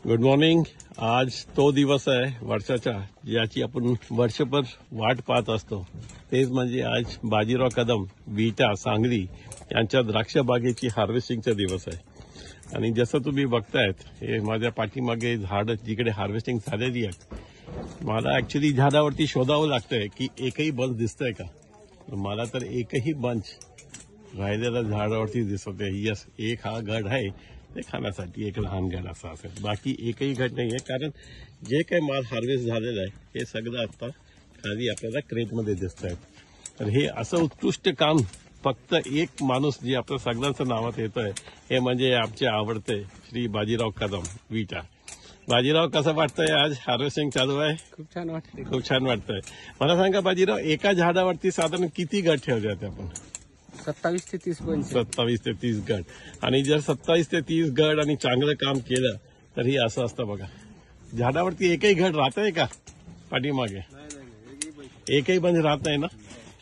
Good morning. आज तो दिवस आहे वर्षाचा ज्याची आपण वर्षभर वाट पाहत असतो. तेच म्हणजे आज बाजीराव कदम विटा सांगली यांच्या द्राक्ष बागेची हार्वेस्टिंगचा दिवस आहे. आणि जसं तुम्ही बघतायत हे माझ्या पाठीमागे झाड जिकडे हार्वेस्टिंग झालेली आहे. मला ऍक्च्युली झाडावरती शोधावं लागतंय की एकही बंच दिसतंय का. मला तर एकही बंच राहिलेला झाडावरती दिसत आहे. यस, एक हा गड आहे ते खाण्यासाठी, एक लहान गड असा असेल. बाकी एकही गड नाही आहे, कारण जे काही माल हार्वेस्ट झालेला आहे हे सगळं आता खाली आपल्याला क्रेटमध्ये दिसत आहेत. तर हे असं उत्कृष्ट काम फक्त एक माणूस जे आपल्या सगळ्यांचं नावात येतोय हे म्हणजे आमचे आवडते श्री बाजीराव कदम विटा. बाजीराव, कसं वाटतंय आज हार्वेस्टिंग चालू आहे? खूप छान वाटते. खूप छान वाटतंय. मला सांगा बाजीराव, एका झाडावरती साधारण किती गड ठेवले होते आपण? 27 ते 30 बंच. 27 ते 30 गड. आणि जर 27 ते 30 गड आणि चांगलं काम केलं तर हे असं असतं बघा. झाडावरती एकही गड राहतंय का पाठीमागे? एकही बंच राहत नाही ना.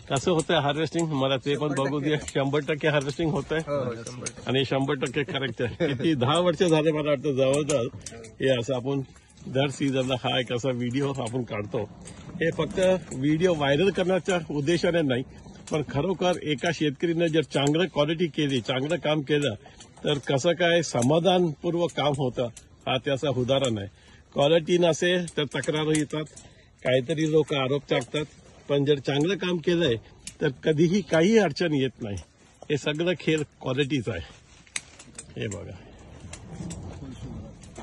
कसं होतंय हार्वेस्टिंग मला ते पण बघू दे. 100% हार्वेस्टिंग होतंय आणि 100% करेक्ट आहे. किती 10 वर्ष झाले मला वाटतं जवळजवळ हे असं आपण दर सीझनला हा एक असा व्हिडिओ आपण काढतो. हे फक्त व्हिडिओ व्हायरल करण्याच्या उद्देशाने नाही, पण खरोखर एका शेतकरीने जर चांगलं क्वालिटी केली, चांगलं काम केलं तर कसं काय समाधानपूर्वक काम होतं हा त्याचा उदाहरण आहे. क्वालिटी नसेल तर तक्रार येतात, काहीतरी लोक आरोप टाकतात, पण जर चांगलं काम केलंय तर कधीही काही अडचण येत नाही. हे सगळं खेळ क्वालिटीचं आहे. हे बघा,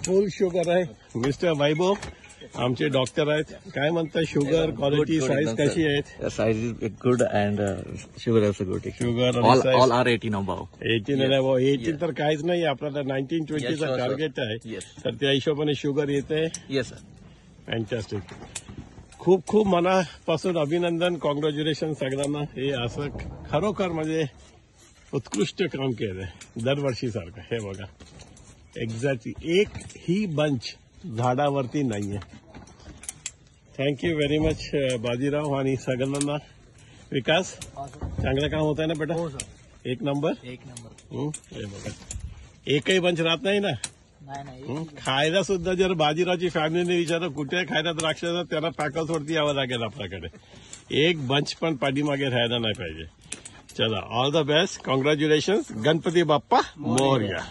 फुल शुगर आहे. मिस्टर वैभव आमचे डॉक्टर आहेत. काय म्हणतात, शुगर क्वालिटी साईज कशी आहेत? Size is good and sugar also good. Sugar All are 18 above. 18 तर काहीच नाही. आपल्याला 19-20चा sure, टार्गेट आहे. Yes. तर त्या हिशोबाने शुगर येते. Yes, sir. फॅन्टॅस्टिक. खूप खूप मनापासून अभिनंदन, कॉंग्रॅच्युलेशन सगळ्यांना. हे असं खरोखर म्हणजे उत्कृष्ट काम केलंय दरवर्षीसारखं. हे बघा, एक्झॅक्टली एक ही बंच झाडावरती नाहीये. थँक्यू व्हेरी मच बाजीराव आणि सगळ्यांना. विकास, चांगलं काम होत आहे ना बेटा? एक नंबर. हे बघा, एकही बंच राहत नाही ना. खायला सुद्धा जर बाजीरावची फॅमिलीने विचारलं कुठे खायला द्राक्ष, त्यांना पॅकर्सवरती यावं लागेल आपल्याकडे. एक बंच पण पाठीमागे राहायला नाही पाहिजे. चला, all the best, congratulation. Ganpati Bappa Morya.